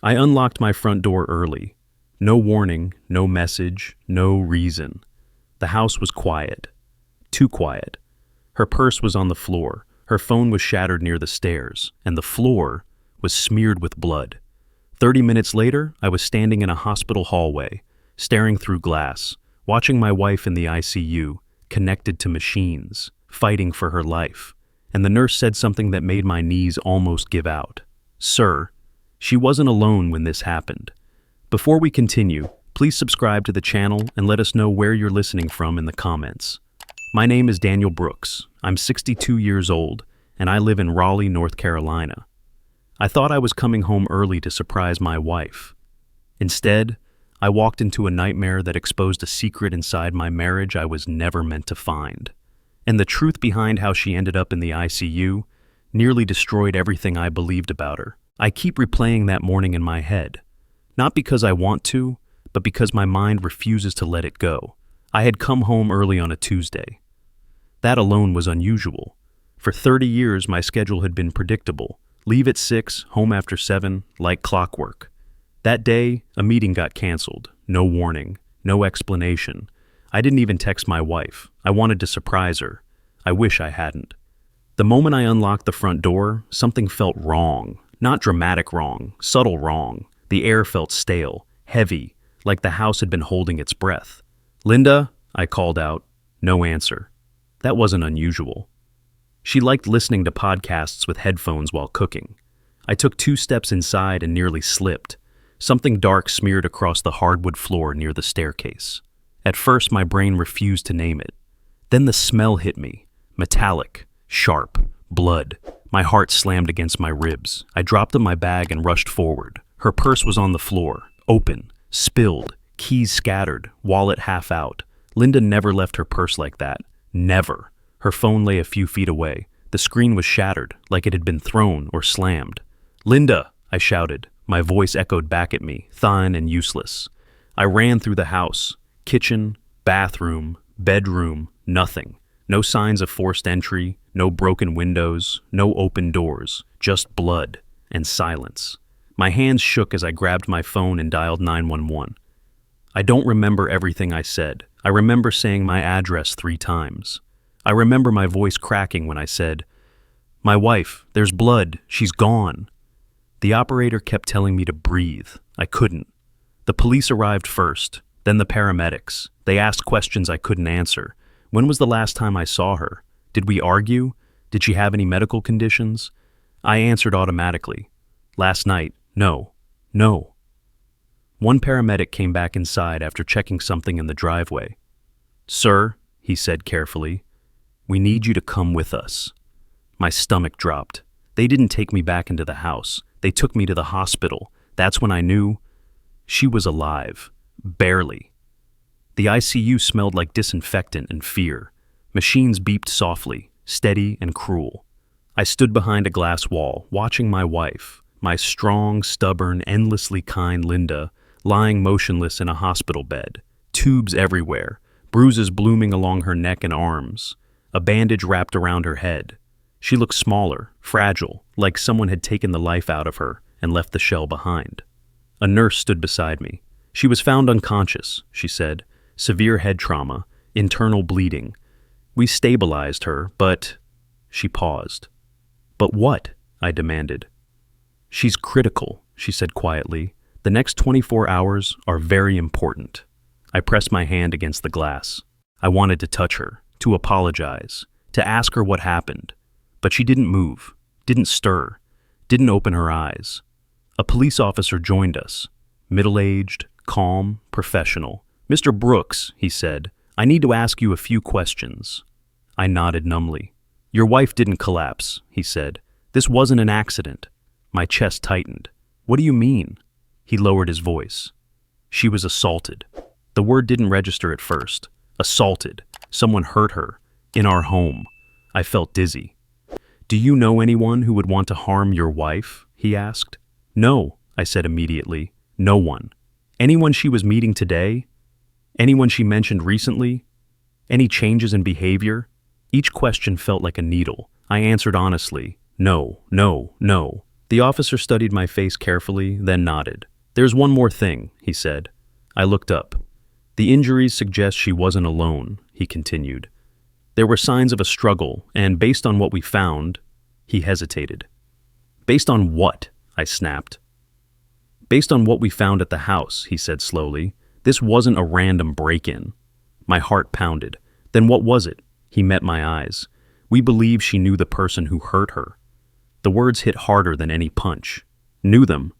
I unlocked my front door early. No warning, no message, no reason. The house was quiet. Too quiet. Her purse was on the floor, her phone was shattered near the stairs, and the floor was smeared with blood. 30 minutes later, I was standing in a hospital hallway, staring through glass, watching my wife in the ICU, connected to machines, fighting for her life. And the nurse said something that made my knees almost give out. "Sir, she wasn't alone when this happened." Before we continue, please subscribe to the channel and let us know where you're listening from in the comments. My name is Daniel Brooks. I'm 62 years old, and I live in Raleigh, North Carolina. I thought I was coming home early to surprise my wife. Instead, I walked into a nightmare that exposed a secret inside my marriage I was never meant to find. And the truth behind how she ended up in the ICU nearly destroyed everything I believed about her. I keep replaying that morning in my head, not because I want to, but because my mind refuses to let it go. I had come home early on a Tuesday. That alone was unusual. For 30 years, my schedule had been predictable. Leave at 6, home after 7, like clockwork. That day, a meeting got canceled. No warning, no explanation. I didn't even text my wife. I wanted to surprise her. I wish I hadn't. The moment I unlocked the front door, something felt wrong. Not dramatic wrong, subtle wrong. The air felt stale, heavy, like the house had been holding its breath. "Linda," I called out. No answer. That wasn't unusual. She liked listening to podcasts with headphones while cooking. I took 2 steps inside and nearly slipped. Something dark smeared across the hardwood floor near the staircase. At first, my brain refused to name it. Then the smell hit me. Metallic, sharp, blood. My heart slammed against my ribs. I dropped in my bag and rushed forward. Her purse was on the floor, open, spilled, keys scattered, wallet half out. Linda never left her purse like that. Never. Her phone lay a few feet away. The screen was shattered, like it had been thrown or slammed. "Linda!" I shouted. My voice echoed back at me, thin and useless. I ran through the house. Kitchen, bathroom, bedroom, nothing. No signs of forced entry, no broken windows, no open doors, just blood and silence. My hands shook as I grabbed my phone and dialed 911. I don't remember everything I said. I remember saying my address 3 times. I remember my voice cracking when I said, "My wife, there's blood, she's gone." The operator kept telling me to breathe. I couldn't. The police arrived first, then the paramedics. They asked questions I couldn't answer. When was the last time I saw her? Did we argue? Did she have any medical conditions? I answered automatically. Last night, no. One paramedic came back inside after checking something in the driveway. "Sir," he said carefully, "we need you to come with us." My stomach dropped. They didn't take me back into the house. They took me to the hospital. That's when I knew she was alive. Barely. The ICU smelled like disinfectant and fear. Machines beeped softly, steady and cruel. I stood behind a glass wall, watching my wife, my strong, stubborn, endlessly kind Linda, lying motionless in a hospital bed. Tubes everywhere, bruises blooming along her neck and arms, a bandage wrapped around her head. She looked smaller, fragile, like someone had taken the life out of her and left the shell behind. A nurse stood beside me. "She was found unconscious," she said. "Severe head trauma, internal bleeding. We stabilized her, but—" She paused. "But what?" I demanded. "She's critical," she said quietly. "The next 24 hours are very important." I pressed my hand against the glass. I wanted to touch her, to apologize, to ask her what happened. But she didn't move, didn't stir, didn't open her eyes. A police officer joined us, middle-aged, calm, professional. "Mr. Brooks," he said, "I need to ask you a few questions." I nodded numbly. "Your wife didn't collapse," he said. "This wasn't an accident." My chest tightened. "What do you mean?" He lowered his voice. "She was assaulted." The word didn't register at first. Assaulted. Someone hurt her. In our home. I felt dizzy. "Do you know anyone who would want to harm your wife?" he asked. "No," I said immediately. "No one." "Anyone she was meeting today? Anyone she mentioned recently? Any changes in behavior?" Each question felt like a needle. I answered honestly, "No. The officer studied my face carefully, then nodded. "There's one more thing," he said. I looked up. "The injuries suggest she wasn't alone," he continued. "There were signs of a struggle, and based on what we found," he hesitated. "Based on what?" I snapped. "Based on what we found at the house," he said slowly. "This wasn't a random break-in." My heart pounded. "Then what was it?" He met my eyes. "We believe she knew the person who hurt her." The words hit harder than any punch. Knew them?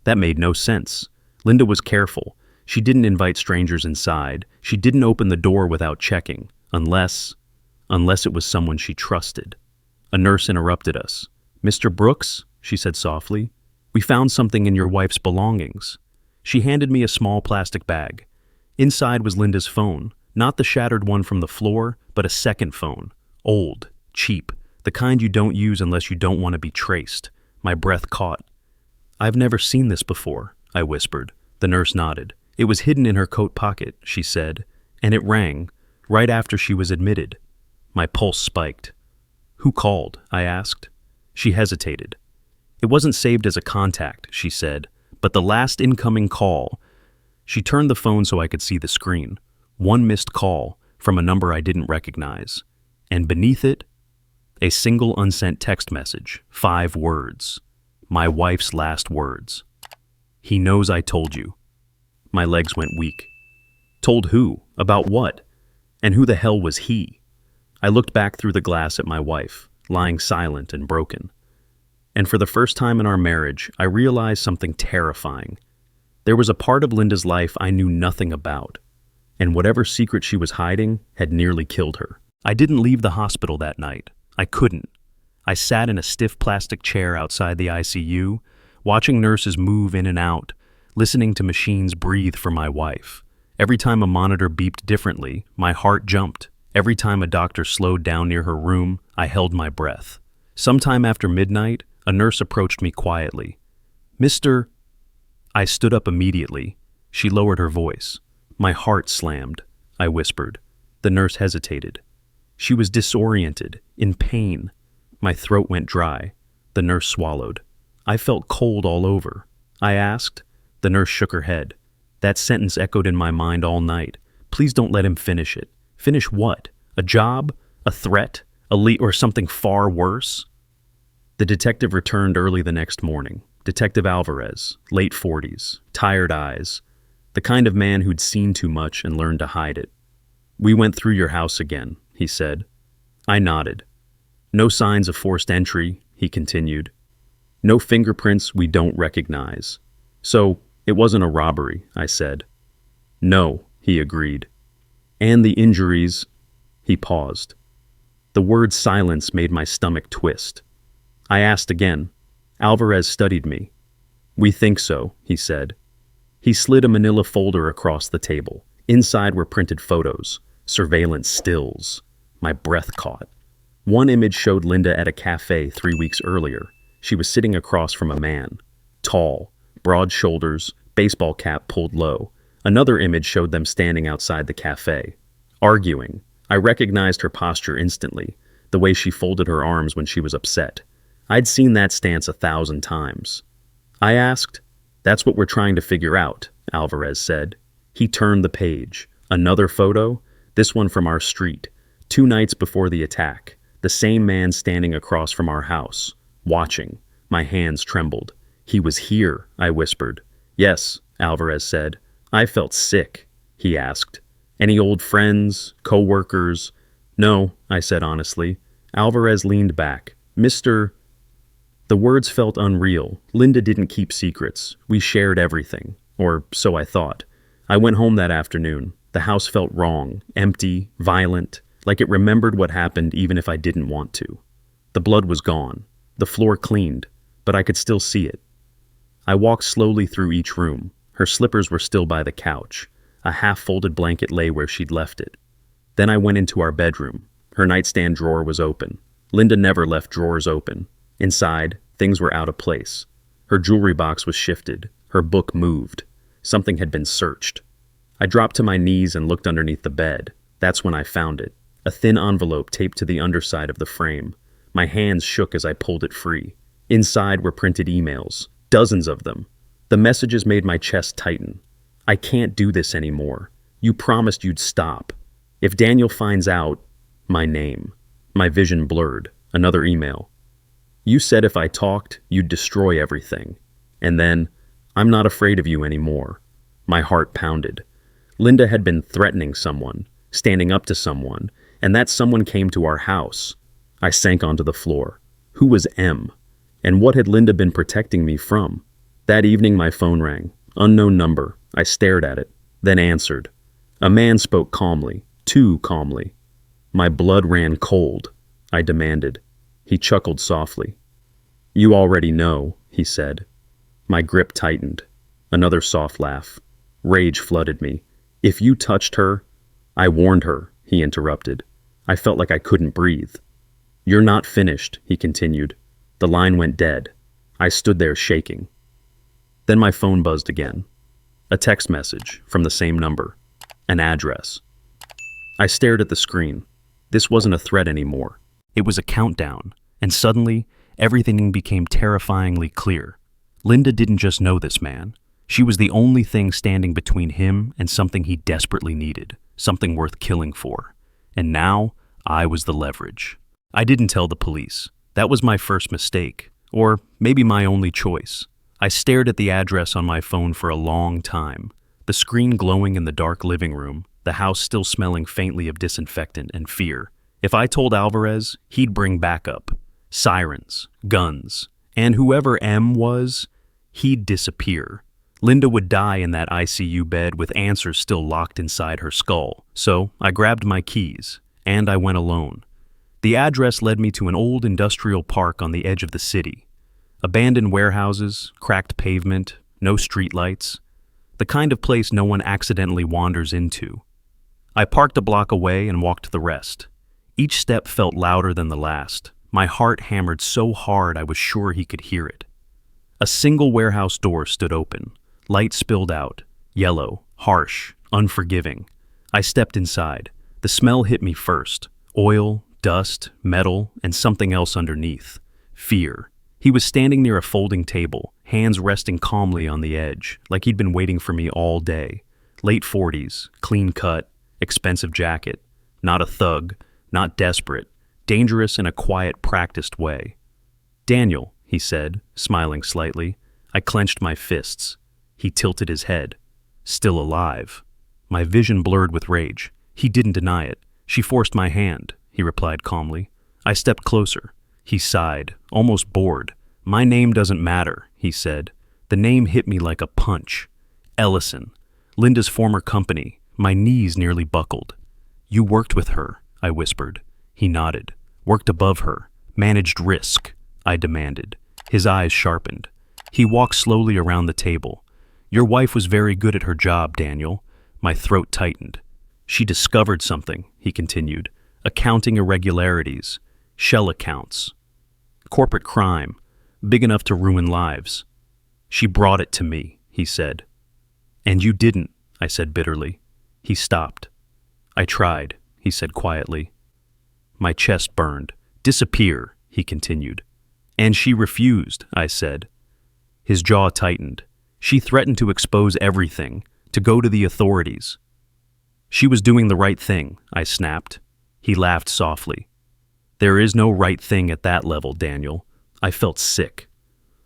That made no sense. Linda was careful. She didn't invite strangers inside. She didn't open the door without checking, unless it was someone she trusted. A nurse interrupted us. "Mr. Brooks," she said softly, "we found something in your wife's belongings." She handed me a small plastic bag. Inside was Linda's phone, not the shattered one from the floor, but a second phone. Old, cheap, the kind you don't use unless you don't want to be traced. My breath caught. "I've never seen this before," I whispered. The nurse nodded. "It was hidden in her coat pocket," she said, "and it rang, right after she was admitted." My pulse spiked. "Who called?" I asked. She hesitated. "It wasn't saved as a contact," she said, "but the last incoming call." She turned the phone so I could see the screen. One missed call from a number I didn't recognize. And beneath it, a single unsent text message, 5 words. My wife's last words. "He knows I told you." My legs went weak. Told who? About what? And who the hell was he? I looked back through the glass at my wife, lying silent and broken. And for the first time in our marriage, I realized something terrifying. There was a part of Linda's life I knew nothing about, and whatever secret she was hiding had nearly killed her. I didn't leave the hospital that night. I couldn't. I sat in a stiff plastic chair outside the ICU, watching nurses move in and out, listening to machines breathe for my wife. Every time a monitor beeped differently, my heart jumped. Every time a doctor slowed down near her room, I held my breath. Sometime after midnight, a nurse approached me quietly. "Mr." I stood up immediately. She lowered her voice. My heart slammed. I whispered. The nurse hesitated. She was disoriented, in pain. My throat went dry. The nurse swallowed. I felt cold all over. I asked. The nurse shook her head. That sentence echoed in my mind all night. "Please don't let him finish it." Finish what? A job? A threat? Or something far worse? The detective returned early the next morning. Detective Alvarez, late 40s, tired eyes. The kind of man who'd seen too much and learned to hide it. "We went through your house again," he said. I nodded. "No signs of forced entry," he continued. "No fingerprints we don't recognize. So, it wasn't a robbery," I said. "No," he agreed. "And the injuries..." He paused. The word silence made my stomach twist. I asked again. Alvarez studied me. "We think so," he said. He slid a manila folder across the table. Inside were printed photos, surveillance stills. My breath caught. One image showed Linda at a cafe 3 weeks earlier. She was sitting across from a man. Tall, broad shoulders, baseball cap pulled low. Another image showed them standing outside the cafe, arguing. I recognized her posture instantly, the way she folded her arms when she was upset. I'd seen that stance 1,000 times. I asked. "That's what we're trying to figure out," Alvarez said. He turned the page. Another photo, this one from our street, 2 nights before the attack. The same man standing across from our house, watching. My hands trembled. "He was here," I whispered. "Yes," Alvarez said. I felt sick. He asked. "Any old friends, co-workers?" "No," I said honestly. Alvarez leaned back. "Mr." The words felt unreal. Linda didn't keep secrets. We shared everything. Or so I thought. I went home that afternoon. The house felt wrong, empty, violent, like it remembered what happened even if I didn't want to. The blood was gone. The floor cleaned, but I could still see it. I walked slowly through each room. Her slippers were still by the couch. A half-folded blanket lay where she'd left it. Then I went into our bedroom. Her nightstand drawer was open. Linda never left drawers open. Inside, things were out of place. Her jewelry box was shifted. Her book moved. Something had been searched. I dropped to my knees and looked underneath the bed. That's when I found it. A thin envelope taped to the underside of the frame. My hands shook as I pulled it free. Inside were printed emails, dozens of them. The messages made my chest tighten. I can't do this anymore. You promised you'd stop. If Daniel finds out, my name. My vision blurred. Another email. You said if I talked, you'd destroy everything. And then, I'm not afraid of you anymore. My heart pounded. Linda had been threatening someone, standing up to someone, and that someone came to our house. I sank onto the floor. Who was M? And what had Linda been protecting me from? That evening my phone rang. Unknown number. I stared at it, then answered. A man spoke calmly, too calmly. My blood ran cold. I demanded. He chuckled softly. You already know, he said. My grip tightened. Another soft laugh. Rage flooded me. If you touched her... I warned her, he interrupted. I felt like I couldn't breathe. You're not finished, he continued. The line went dead. I stood there shaking. Then my phone buzzed again. A text message from the same number. An address. I stared at the screen. This wasn't a threat anymore. It was a countdown, and suddenly, everything became terrifyingly clear. Linda didn't just know this man. She was the only thing standing between him and something he desperately needed, something worth killing for. And now, I was the leverage. I didn't tell the police. That was my first mistake, or maybe my only choice. I stared at the address on my phone for a long time, the screen glowing in the dark living room, the house still smelling faintly of disinfectant and fear. If I told Alvarez, he'd bring backup, sirens, guns, and whoever M was, he'd disappear. Linda would die in that ICU bed with answers still locked inside her skull. So I grabbed my keys, and I went alone. The address led me to an old industrial park on the edge of the city. Abandoned warehouses, cracked pavement, no streetlights. The kind of place no one accidentally wanders into. I parked a block away and walked the rest. Each step felt louder than the last. My heart hammered so hard I was sure he could hear it. A single warehouse door stood open. Light spilled out. Yellow, harsh, unforgiving. I stepped inside. The smell hit me first. Oil, dust, metal, and something else underneath. Fear. He was standing near a folding table, hands resting calmly on the edge, like he'd been waiting for me all day. Late 40s, clean cut, expensive jacket. Not a thug, not desperate, dangerous in a quiet, practiced way. Daniel, he said, smiling slightly. I clenched my fists. He tilted his head. Still alive. My vision blurred with rage. He didn't deny it. She forced my hand, he replied calmly. I stepped closer. He sighed, almost bored. My name doesn't matter, he said. The name hit me like a punch. Ellison, Linda's former company. My knees nearly buckled. You worked with her, I whispered. He nodded. Worked above her. Managed risk, I demanded. His eyes sharpened. He walked slowly around the table. Your wife was very good at her job, Daniel. My throat tightened. She discovered something, he continued. Accounting irregularities. Shell accounts. Corporate crime. Big enough to ruin lives. She brought it to me, he said. And you didn't, I said bitterly. He stopped. I tried, he said quietly. My chest burned. Disappear, he continued. And she refused, I said. His jaw tightened. She threatened to expose everything, to go to the authorities. She was doing the right thing, I snapped. He laughed softly. There is no right thing at that level, Daniel. I felt sick.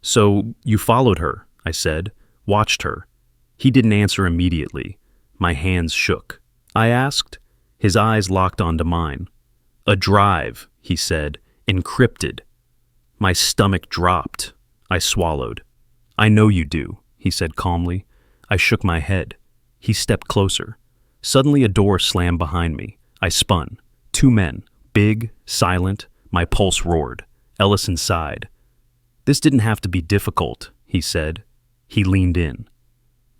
So you followed her, I said, watched her. He didn't answer immediately. My hands shook. I asked. His eyes locked onto mine. A drive, he said, encrypted. My stomach dropped. I swallowed. I know you do, he said calmly. I shook my head. He stepped closer. Suddenly a door slammed behind me. I spun. 2 men, big, silent. My pulse roared. Ellison sighed. This didn't have to be difficult, he said. He leaned in.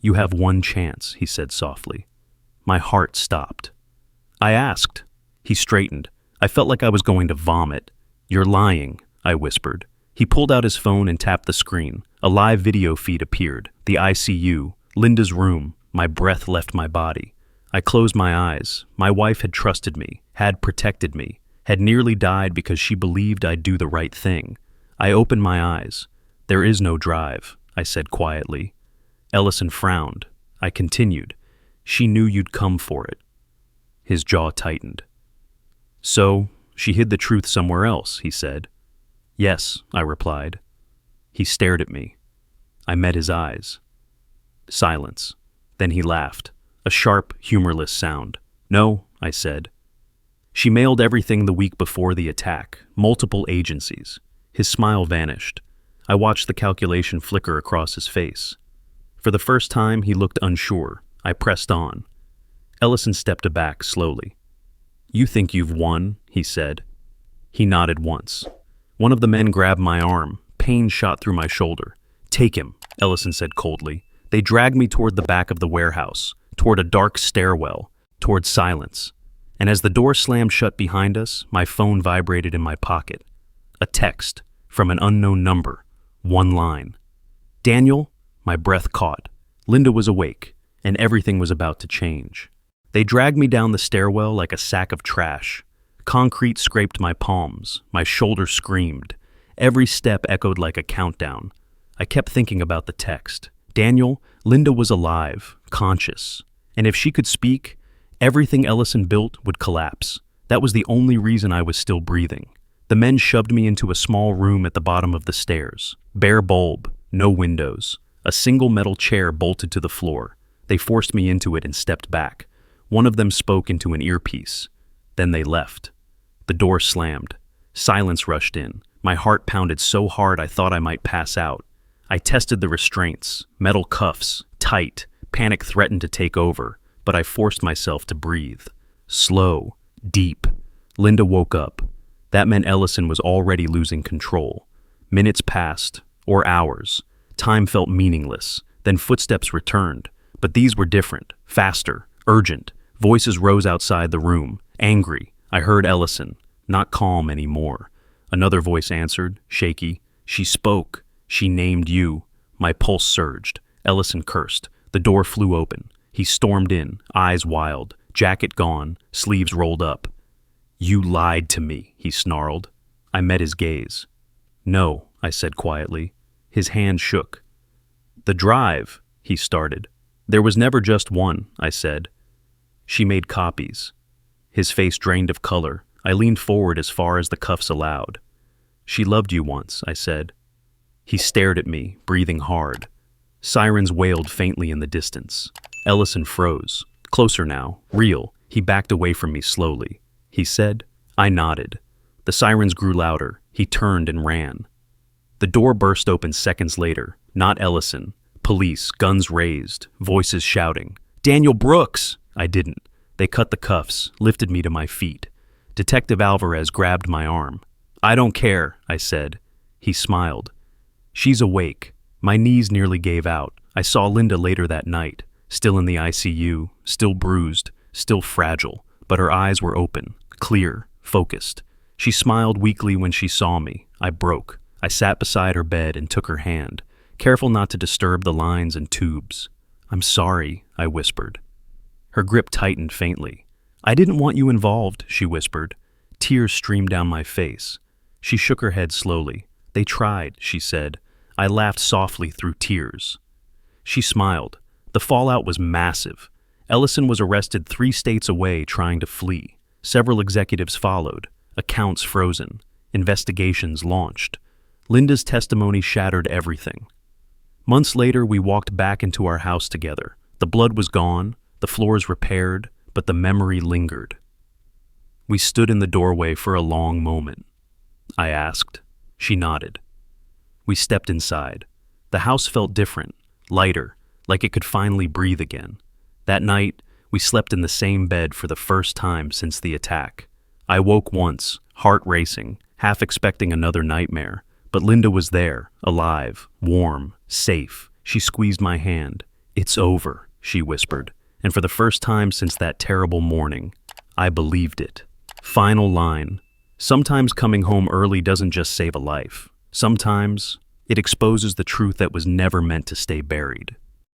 You have one chance, he said softly. My heart stopped. I asked. He straightened. I felt like I was going to vomit. You're lying, I whispered. He pulled out his phone and tapped the screen. A live video feed appeared. The ICU, Linda's room. My breath left my body. I closed my eyes. My wife had trusted me, had protected me, had nearly died because she believed I'd do the right thing. I opened my eyes. "There is no drive," I said quietly. Ellison frowned. I continued. "She knew you'd come for it." His jaw tightened. "So, she hid the truth somewhere else," he said. "Yes," I replied. He stared at me. I met his eyes. Silence. Then he laughed, a sharp, humorless sound. "No," I said. "She mailed everything the week before the attack, multiple agencies." His smile vanished. I watched the calculation flicker across his face. For the first time, he looked unsure. I pressed on. Ellison stepped back slowly. "You think you've won," he said. He nodded once. One of the men grabbed my arm. Pain shot through my shoulder. "Take him," Ellison said coldly. They dragged me toward the back of the warehouse, toward a dark stairwell, toward silence. And as the door slammed shut behind us, my phone vibrated in my pocket. A text from an unknown number. One line. "Daniel?" My breath caught. Linda was awake, and everything was about to change. They dragged me down the stairwell like a sack of trash. Concrete scraped my palms. My shoulder screamed. Every step echoed like a countdown. I kept thinking about the text. Daniel, Linda was alive, conscious. And if she could speak, everything Ellison built would collapse. That was the only reason I was still breathing. The men shoved me into a small room at the bottom of the stairs. Bare bulb, no windows. A single metal chair bolted to the floor. They forced me into it and stepped back. One of them spoke into an earpiece. Then they left. The door slammed. Silence rushed in. My heart pounded so hard I thought I might pass out. I tested the restraints, metal cuffs, tight. Panic threatened to take over, but I forced myself to breathe. Slow, deep. Linda woke up. That meant Ellison was already losing control. Minutes passed, or hours. Time felt meaningless. Then footsteps returned. But these were different, faster, urgent. Voices rose outside the room, angry. I heard Ellison, not calm anymore. Another voice answered, shaky. "She spoke. She named you." My pulse surged. Ellison cursed. The door flew open. He stormed in, eyes wild, jacket gone, sleeves rolled up. "You lied to me," he snarled. I met his gaze. "No," I said quietly. His hand shook. "The drive," he started. "There was never just one," I said. "She made copies." His face drained of color. I leaned forward as far as the cuffs allowed. "She loved you once," I said. He stared at me, breathing hard. Sirens wailed faintly in the distance. Ellison froze. Closer now, real. He backed away from me slowly. He said. I nodded. The sirens grew louder. He turned and ran. The door burst open seconds later. Not Ellison. Police, guns raised, voices shouting. "Daniel Brooks!" I didn't. They cut the cuffs, lifted me to my feet. Detective Alvarez grabbed my arm. "I don't care," I said. He smiled. "She's awake." My knees nearly gave out. I saw Linda later that night, still in the ICU, still bruised, still fragile, but her eyes were open, clear, focused. She smiled weakly when she saw me. I broke. I sat beside her bed and took her hand, careful not to disturb the lines and tubes. "I'm sorry," I whispered. Her grip tightened faintly. "I didn't want you involved," she whispered. Tears streamed down my face. She shook her head slowly. "They tried," she said. I laughed softly through tears. She smiled. The fallout was massive. Ellison was arrested 3 states away trying to flee. Several executives followed. Accounts frozen. Investigations launched. Linda's testimony shattered everything. Months later, we walked back into our house together. The blood was gone, the floors repaired, but the memory lingered. We stood in the doorway for a long moment. I asked. She nodded. We stepped inside. The house felt different, lighter, like it could finally breathe again. That night, we slept in the same bed for the first time since the attack. I woke once, heart racing, half expecting another nightmare. But Linda was there, alive, warm, safe. She squeezed my hand. "It's over," she whispered. And for the first time since that terrible morning, I believed it. Final line. Sometimes coming home early doesn't just save a life. Sometimes it exposes the truth that was never meant to stay buried.